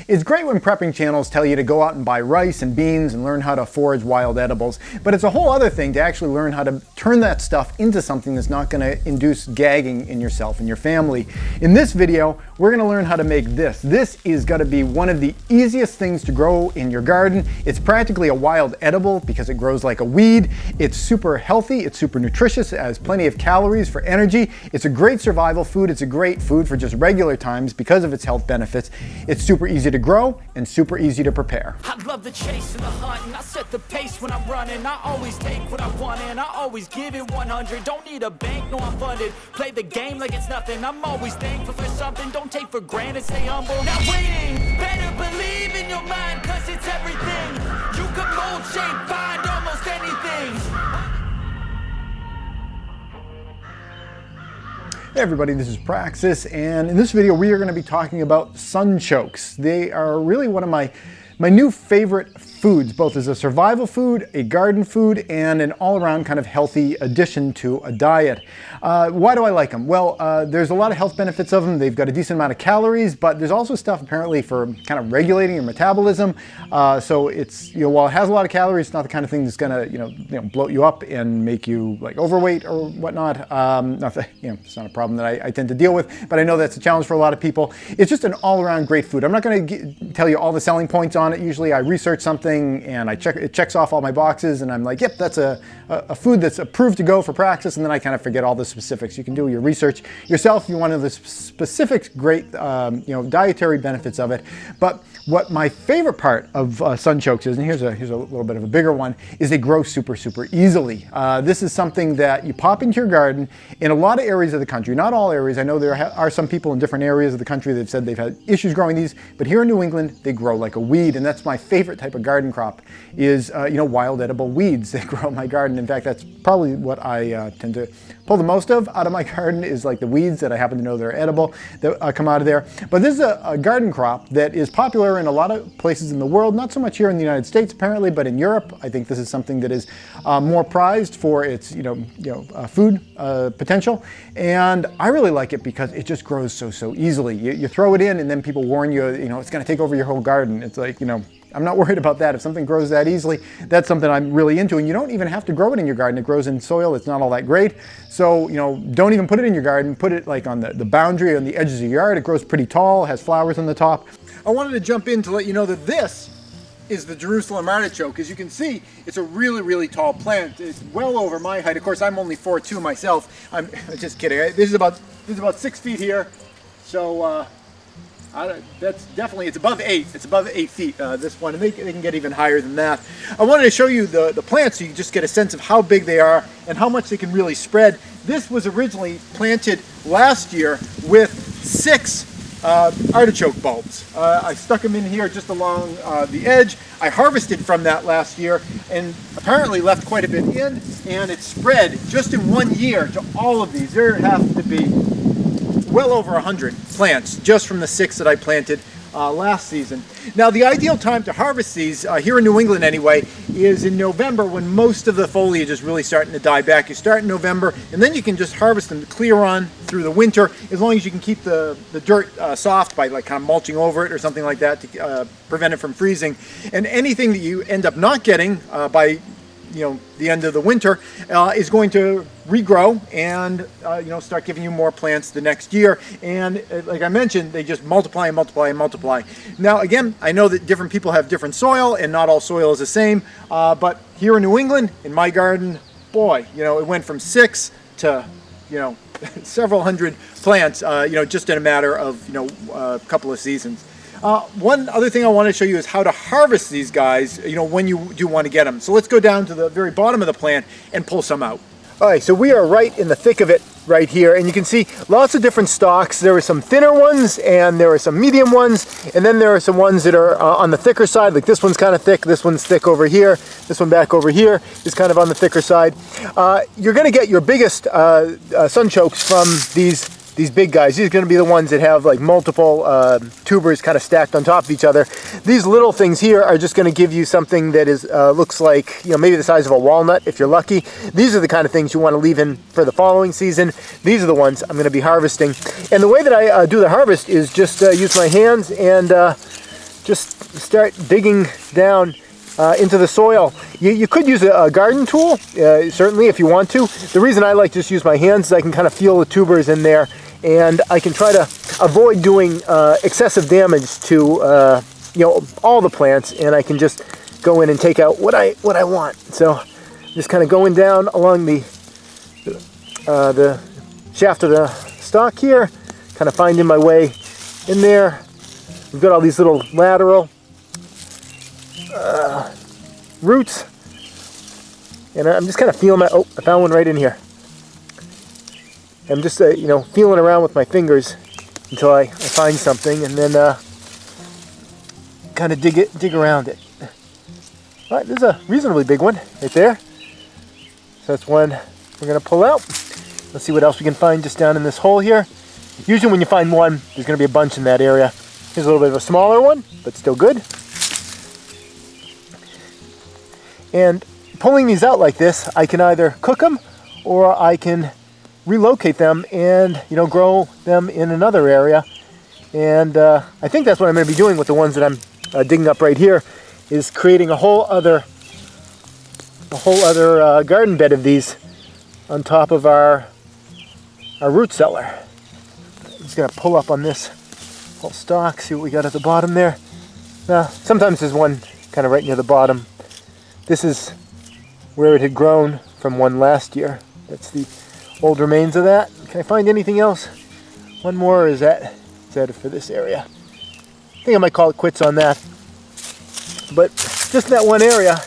It's great when prepping channels tell you to go out and buy rice and beans and learn how to forage wild edibles, but it's a whole other thing to actually learn how to turn that stuff into something that's not going to induce gagging in yourself and your family. In this video, we're going to learn how to make this. This is going to be one of the easiest things to grow in your garden. It's practically a wild edible because it grows like a weed. It's super healthy, it's super nutritious, it has plenty of calories for energy. It's a great survival food. It's a great food for just regular times because of its health benefits. It's super easy to grow and super easy to prepare. I love the chase and the hunt, and I set the pace when I'm running. I always take what I want and I always give it 100. Don't need a bank, no, I'm funded. Play the game like it's nothing. I'm always thankful for something. Don't take for granted, stay humble. Now waiting, better believe in your mind, cause it's everything. You can mold, shape, find almost anything. Hey everybody, this is Praxis, and in this video we are going to be talking about sunchokes. They are really one of my new favorite foods, both as a survival food, a garden food, and an all-around kind of healthy addition to a diet. Why do I like them? Well, there's a lot of health benefits of them. They've got a decent amount of calories, but there's also stuff apparently for kind of regulating your metabolism. So it's, while it has a lot of calories, it's not the kind of thing that's gonna, bloat you up and make you like overweight or whatnot. Not that, it's not a problem that I tend to deal with, but I know that's a challenge for a lot of people. It's just an all-around great food. I'm not going to tell you all the selling points on it. Usually I research something and it checks off all my boxes and I'm like, yep, that's a food that's approved to go for Praxis, and then I kind of forget all the specifics. You can do your research yourself if you want to know the specifics, great dietary benefits of it. But what my favorite part of sunchokes is, and here's a little bit of a bigger one, is they grow super easily. This is something that you pop into your garden in a lot of areas of the country. Not all areas. I know there are some people in different areas of the country that have said they've had issues growing these, but here in New England they grow like a weed, and that's my favorite type of garden crop is wild edible weeds that grow in my garden. In fact, that's probably what I tend to pull the most of out of my garden, is like the weeds that I happen to know that are edible that come out of there. But this is a garden crop that is popular in a lot of places in the world, not so much here in the United States apparently, but in Europe I think this is something that is more prized for its food potential, and I really like it because it just grows so easily. You throw it in and then people warn you, it's going to take over your whole garden. It's like, I'm not worried about that. If something grows that easily, that's something I'm really into. And you don't even have to grow it in your garden. It grows in soil. It's not all that great. So, don't even put it in your garden. Put it like on the boundary, on the edges of your yard. It grows pretty tall, has flowers on the top. I wanted to jump in to let you know that this is the Jerusalem artichoke. As you can see, it's a really tall plant. It's well over my height. Of course, I'm only 4'2" myself. I'm just kidding. This is about 6 feet here. So, that's definitely, it's above 8. It's above 8 feet, this one, and they can get even higher than that. I wanted to show you the plants so you just get a sense of how big they are and how much they can really spread. This was originally planted last year with 6 artichoke bulbs. I stuck them in here just along the edge. I harvested from that last year and apparently left quite a bit in, and it spread just in 1 year to all of these. There have to be well over 100 plants just from the 6 that I planted last season. Now, the ideal time to harvest these, here in New England anyway, is in November, when most of the foliage is really starting to die back. You start in November, and then you can just harvest them clear on through the winter, as long as you can keep the dirt soft by like kind of mulching over it or something like that to prevent it from freezing. And anything that you end up not getting by the end of the winter is going to regrow and start giving you more plants the next year. And like I mentioned, they just multiply and multiply and multiply. Now again, I know that different people have different soil and not all soil is the same, but here in New England, in my garden, boy, it went from 6 to several hundred plants just in a matter of a couple of seasons. One other thing I want to show you is how to harvest these guys, when you do want to get them. So let's go down to the very bottom of the plant and pull some out. All right, so we are right in the thick of it right here, and you can see lots of different stalks. There are some thinner ones, and there are some medium ones, and then there are some ones that are on the thicker side, like this one's kind of thick, this one's thick over here, this one back over here is kind of on the thicker side. You're going to get your biggest sunchokes from these big guys. These are going to be the ones that have like multiple tubers kind of stacked on top of each other. These little things here are just going to give you something that is looks like maybe the size of a walnut if you're lucky. These are the kind of things you want to leave in for the following season. These are the ones I'm going to be harvesting. And the way that I do the harvest is just use my hands and just start digging down into the soil. You could use a garden tool, certainly, if you want to. The reason I like to just use my hands is I can kind of feel the tubers in there, and I can try to avoid doing excessive damage to all the plants, and I can just go in and take out what I want. So just kind of going down along the shaft of the stalk here, kind of finding my way in there. We've got all these little lateral roots, and I'm just kind of feeling oh, I found one right in here. I'm just feeling around with my fingers until I find something, and then kind of dig around it. All right, there's a reasonably big one right there. So that's one we're going to pull out. Let's see what else we can find just down in this hole here. Usually when you find one, there's going to be a bunch in that area. Here's a little bit of a smaller one, but still good. And pulling these out like this, I can either cook them or I can relocate them and grow them in another area. And I think that's what I'm going to be doing with the ones that I'm digging up right here, is creating a whole other garden bed of these on top of our root cellar. I'm just going to pull up on this whole stalk, see what we got at the bottom there. Sometimes there's one kind of right near the bottom. This is where it had grown from one last year. That's the old remains of that. Can I find anything else? One more, or is that it for this area? I think I might call it quits on that. But just in that one area,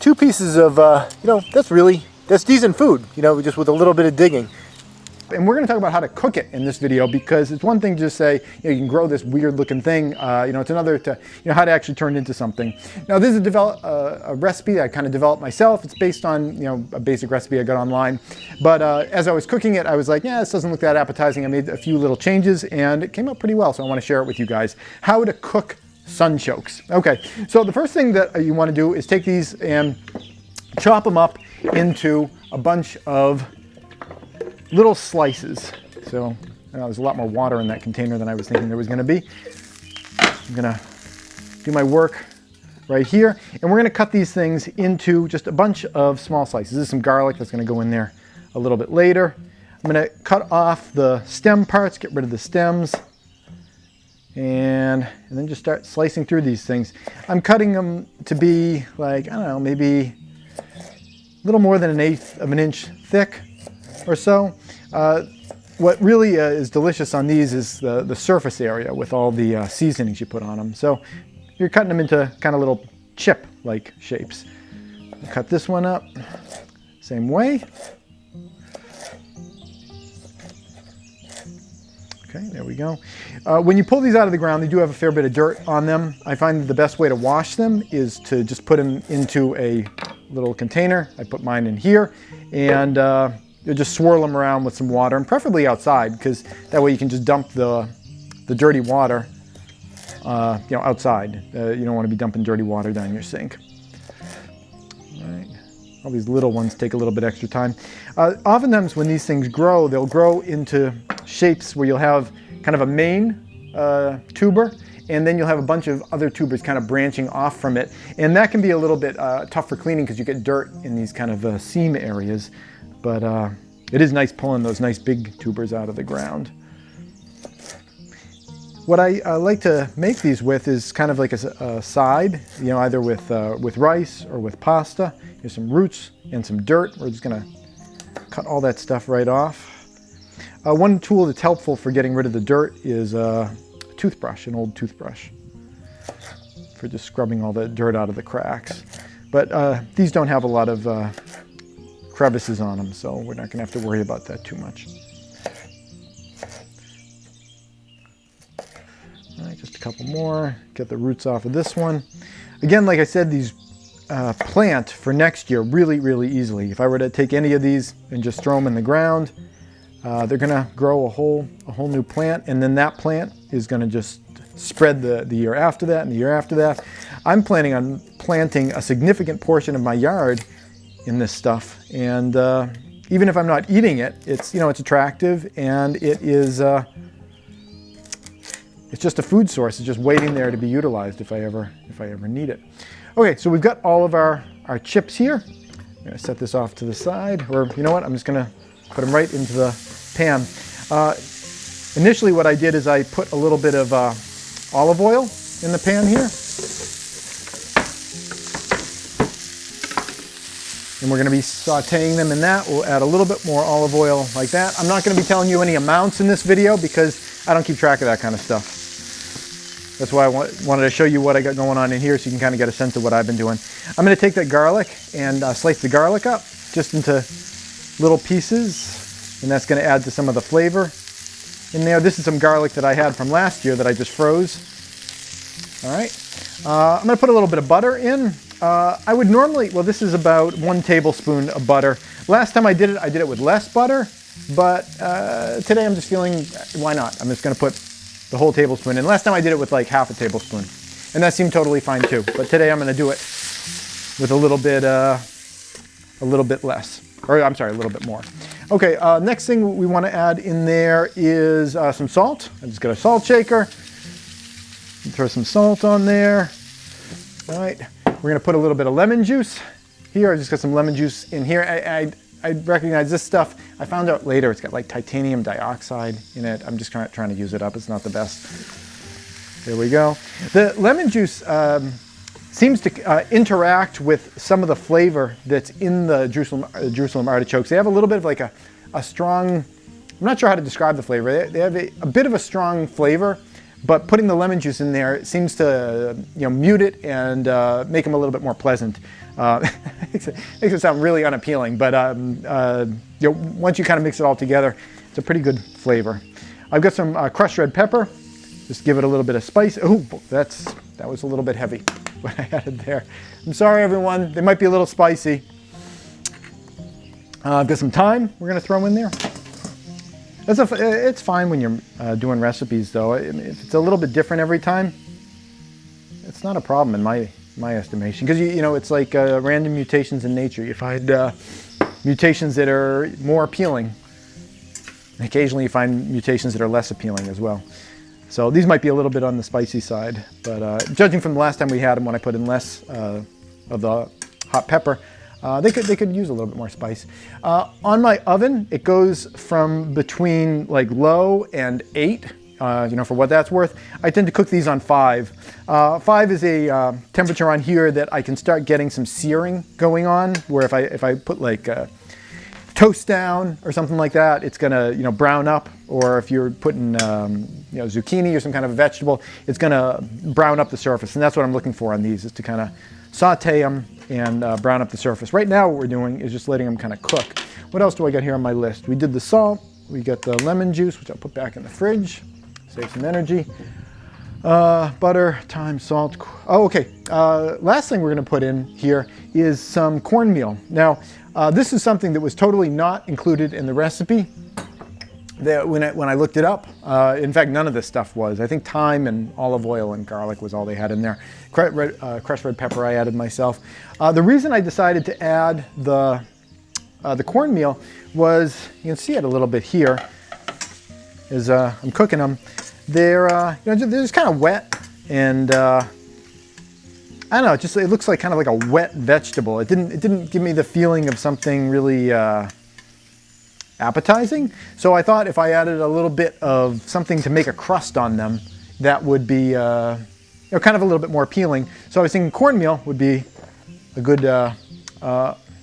2 pieces of, that's decent food, just with a little bit of digging. And we're going to talk about how to cook it in this video, because it's one thing to just say, you can grow this weird looking thing. It's another to, how to actually turn it into something. Now, this is a recipe that I kind of developed myself. It's based on, a basic recipe I got online. But as I was cooking it, I was like, yeah, this doesn't look that appetizing. I made a few little changes and it came out pretty well. So I want to share it with you guys. How to cook sunchokes. Okay, so the first thing that you want to do is take these and chop them up into a bunch of little slices. So there's a lot more water in that container than I was thinking there was going to be. I'm going to do my work right here, and we're going to cut these things into just a bunch of small slices. This is some garlic that's going to go in there a little bit later. I'm going to cut off the stem parts, get rid of the stems, and then just start slicing through these things. I'm cutting them to be like, I don't know, maybe a little more than 1/8 of an inch thick or so. What really is delicious on these is the surface area with all the seasonings you put on them. So you're cutting them into kind of little chip-like shapes. Cut this one up, same way. Okay, there we go. When you pull these out of the ground, they do have a fair bit of dirt on them. I find that the best way to wash them is to just put them into a little container. I put mine in here, and you just swirl them around with some water, and preferably outside, because that way you can just dump the dirty water outside. You don't want to be dumping dirty water down your sink. All right. All these little ones take a little bit extra time. Oftentimes when these things grow, they'll grow into shapes where you'll have kind of a main tuber, and then you'll have a bunch of other tubers kind of branching off from it. And that can be a little bit tough for cleaning, because you get dirt in these kind of seam areas. But it is nice pulling those nice big tubers out of the ground. What I like to make these with is kind of like a side, either with rice or with pasta. Here's some roots and some dirt. We're just gonna cut all that stuff right off. One tool that's helpful for getting rid of the dirt is a toothbrush, an old toothbrush, for just scrubbing all the dirt out of the cracks. But these don't have a lot of crevices on them, so we're not going to have to worry about that too much. All right, just a couple more. Get the roots off of this one. Again, like I said, these plant for next year really, really easily. If I were to take any of these and just throw them in the ground, they're going to grow a whole new plant, and then that plant is going to just spread the year after that and the year after that. I'm planning on planting a significant portion of my yard in this stuff, and even if I'm not eating it, it's it's attractive, and it is it's just a food source. It's just waiting there to be utilized if I ever need it. Okay, so we've got all of our chips here. I'm gonna set this off to the side, or you know what? I'm just gonna put them right into the pan. Initially what I did is I put a little bit of olive oil in the pan here. And we're going to be sauteing them in that. We'll add a little bit more olive oil like that. I'm not going to be telling you any amounts in this video because I don't keep track of that kind of stuff. That's why I wanted to show you what I got going on in here so you can kind of get a sense of what I've been doing. I'm going to take that garlic and slice the garlic up just into little pieces. And that's going to add to some of the flavor in there. This is some garlic that I had from last year that I just froze. All right. I'm going to put a little bit of butter in. I would normally, well, this is about 1 tablespoon of butter. Last time I did it with less butter, but today I'm just feeling, why not? I'm just going to put the whole tablespoon in. Last time I did it with like half a tablespoon, and that seemed totally fine too. But today I'm going to do it with a little bit less, or I'm sorry, a little bit more. Okay, next thing we want to add in there is some salt. I just got a salt shaker. Throw some salt on there. All right. We're going to put a little bit of lemon juice here. I just got some lemon juice in here. I recognize this stuff. I found out later it's got like titanium dioxide in it. I'm just trying to use it up. It's not the best. There we go. The lemon juice seems to interact with some of the flavor that's in the Jerusalem artichokes. They have a little bit of like a strong, I'm not sure how to describe the flavor. They have a bit of a strong flavor. But putting the lemon juice in there seems to, mute it and make them a little bit more pleasant. Makes it sound really unappealing, but once you kind of mix it all together, it's a pretty good flavor. I've got some crushed red pepper. Just give it a little bit of spice. Oh, that was a little bit heavy what I added there. I'm sorry, everyone. They might be a little spicy. I've got some thyme we're going to throw in there. It's fine when you're doing recipes, though. If it's a little bit different every time, it's not a problem in my estimation. Because it's like random mutations in nature. You find mutations that are more appealing. And occasionally you find mutations that are less appealing as well. So these might be a little bit on the spicy side. But judging from the last time we had them, when I put in less of the hot pepper, they could use a little bit more spice. On my oven, it goes from between like low and 8, for what that's worth. I tend to cook these on 5. 5 is a temperature on here that I can start getting some searing going on, where if I put like toast down or something like that, it's gonna brown up. Or if you're putting zucchini or some kind of a vegetable, it's gonna brown up the surface. And that's what I'm looking for on these, is to kind of saute them and brown up the surface. Right now what we're doing is just letting them kind of cook. What else do I got here on my list? We did the salt, we got the lemon juice, which I'll put back in the fridge, save some energy. Butter, thyme, salt. Oh, okay. Last thing we're going to put in here is some cornmeal. Now, this is something that was totally not included in the recipe when I looked it up. In fact, none of this stuff was. I think thyme and olive oil and garlic was all they had in there. Crushed red pepper I added myself. The reason I decided to add the cornmeal was, you can see it a little bit here, as I'm cooking them. They're just kind of wet, and I don't know. It looks like kind of like a wet vegetable. It didn't give me the feeling of something really appetizing. So I thought if I added a little bit of something to make a crust on them, that would be kind of a little bit more appealing. So I was thinking cornmeal would be a good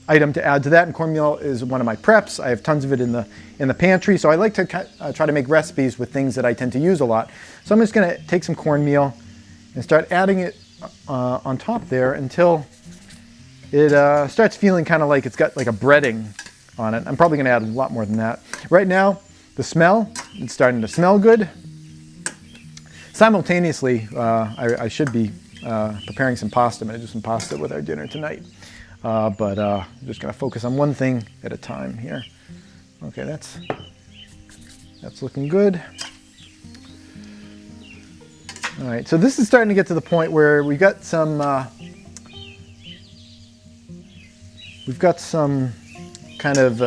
item to add to that. And cornmeal is one of my preps. I have tons of it in the pantry. So I like to try to make recipes with things that I tend to use a lot. So I'm just going to take some cornmeal and start adding it on top there until it starts feeling kind of like it's got like a breading on it. I'm probably going to add a lot more than that. Right now, the smell, it's starting to smell good. Simultaneously, I should be preparing some pasta. I'm going to do some pasta with our dinner tonight. But I'm just going to focus on one thing at a time here. Okay, that's looking good. All right, so this is starting to get to the point where we've got some kind of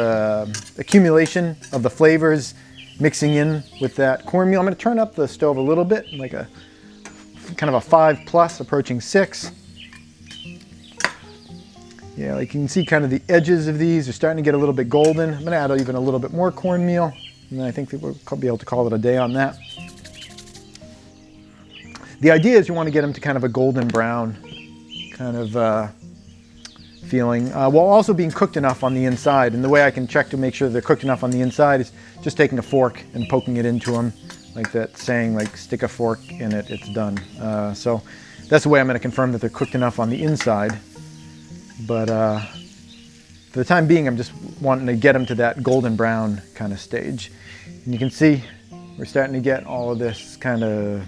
accumulation of the flavors mixing in with that cornmeal. I'm going to turn up the stove a little bit, like a kind of a 5+, approaching 6. Yeah, like you can see kind of the edges of these are starting to get a little bit golden. I'm going to add even a little bit more cornmeal, and then I think that we'll be able to call it a day on that. The idea is you want to get them to kind of a golden brown kind of feeling, while also being cooked enough on the inside. And the way I can check to make sure they're cooked enough on the inside is just taking a fork and poking it into them, like that saying, like stick a fork in it, it's done. So that's the way I'm going to confirm that they're cooked enough on the inside. But for the time being, I'm just wanting to get them to that golden brown kind of stage. And you can see we're starting to get all of this kind of,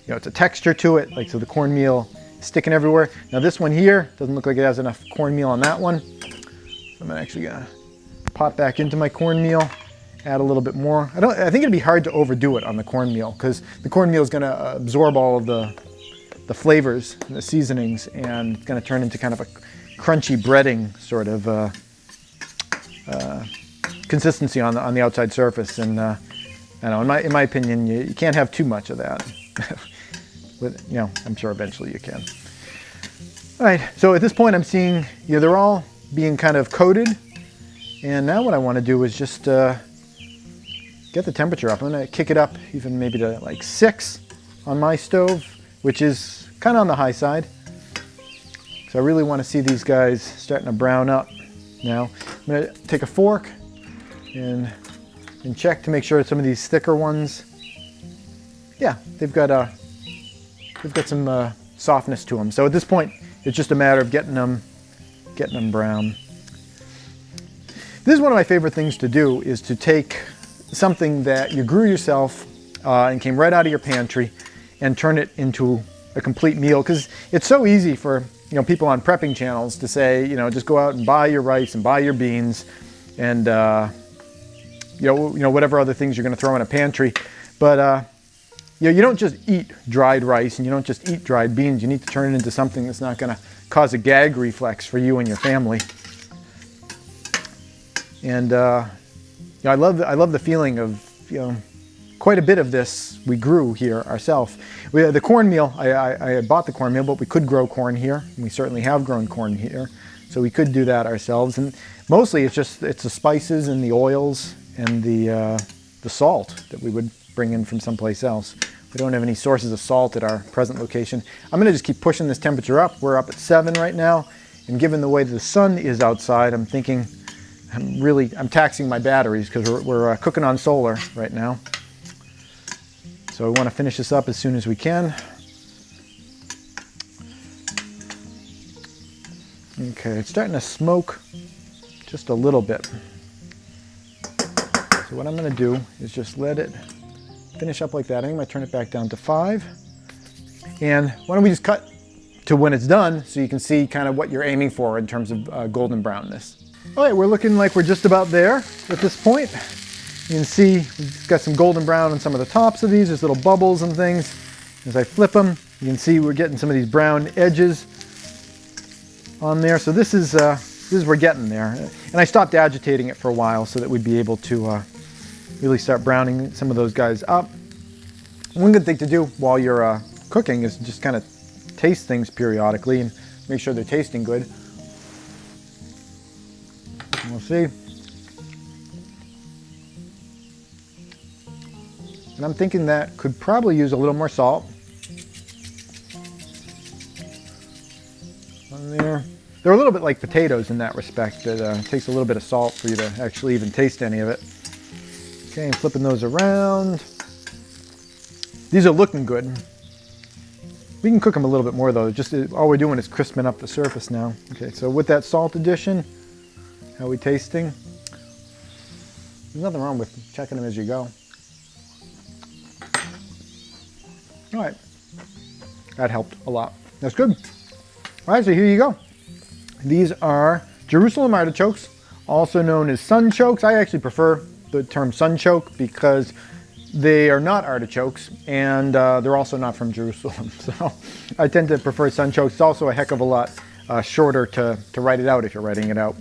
you know, it's a texture to it, like so the cornmeal is sticking everywhere. Now this one here doesn't look like it has enough cornmeal on that one. So I'm actually gonna pop back into my cornmeal, add a little bit more. I think it'd be hard to overdo it on the cornmeal because the cornmeal is gonna absorb all of the flavors and the seasonings, and it's gonna turn into kind of a crunchy breading sort of consistency on the outside surface. And I know in my opinion, you can't have too much of that. But, you know, I'm sure eventually you can. All right, so at this point I'm seeing, you know, they're all being kind of coated. And now what I want to do is just get the temperature up. I'm going to kick it up even maybe to like 6 on my stove, which is kind of on the high side. So I really want to see these guys starting to brown up now. I'm going to take a fork and check to make sure some of these thicker ones, yeah, they've got some softness to them. So at this point, it's just a matter of getting them brown. This is one of my favorite things to do, is to take something that you grew yourself and came right out of your pantry and turn it into a complete meal. Because it's so easy for, you know, people on prepping channels to say, you know, just go out and buy your rice and buy your beans and you know whatever other things you're going to throw in a pantry. But you know, you don't just eat dried rice and you don't just eat dried beans. You need to turn it into something that's not going to cause a gag reflex for you and your family. And you know, I love the feeling of, you know, quite a bit of this we grew here ourselves. The cornmeal, I had bought the cornmeal, but we could grow corn here, and we certainly have grown corn here, so we could do that ourselves. And mostly it's the spices and the oils and the salt that we would bring in from someplace else. We don't have any sources of salt at our present location. I'm gonna just keep pushing this temperature up. We're up at 7 right now, and given the way the sun is outside, I'm thinking I'm taxing my batteries because we're cooking on solar right now. So we want to finish this up as soon as we can. Okay, it's starting to smoke just a little bit. So what I'm going to do is just let it finish up like that. I think I'm going to turn it back down to 5. And why don't we just cut to when it's done so you can see kind of what you're aiming for in terms of golden brownness. All right, we're looking like we're just about there at this point. You can see we've got some golden brown on some of the tops of these. There's little bubbles and things. As I flip them, you can see we're getting some of these brown edges on there. So this is we're getting there. And I stopped agitating it for a while so that we'd be able to really start browning some of those guys up. One good thing to do while you're cooking is just kind of taste things periodically and make sure they're tasting good. And we'll see. And I'm thinking that could probably use a little more salt on there. They're a little bit like potatoes in that respect. That it takes a little bit of salt for you to actually even taste any of it. Okay, I'm flipping those around. These are looking good. We can cook them a little bit more though. Just all we're doing is crisping up the surface now. Okay, so with that salt addition, how are we tasting? There's nothing wrong with checking them as you go. All right, that helped a lot. That's good. All right, so here you go. These are Jerusalem artichokes, also known as sunchokes. I actually prefer the term sunchoke because they are not artichokes and they're also not from Jerusalem. So I tend to prefer sunchokes. It's also a heck of a lot shorter to write it out if you're writing it out.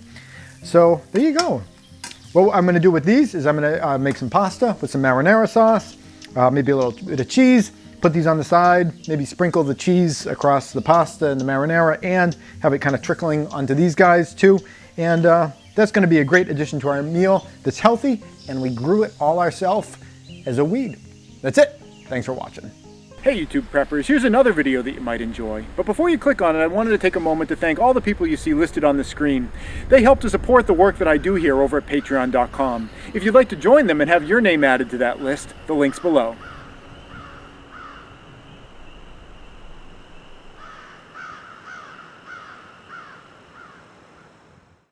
So there you go. What I'm gonna do with these is I'm gonna make some pasta with some marinara sauce, maybe a little bit of cheese, put these on the side, maybe sprinkle the cheese across the pasta and the marinara and have it kind of trickling onto these guys too. And that's gonna be a great addition to our meal that's healthy, and we grew it all ourselves as a weed. That's it. Thanks for watching. Hey YouTube preppers, here's another video that you might enjoy. But before you click on it, I wanted to take a moment to thank all the people you see listed on the screen. They help to support the work that I do here over at patreon.com. If you'd like to join them and have your name added to that list, the link's below.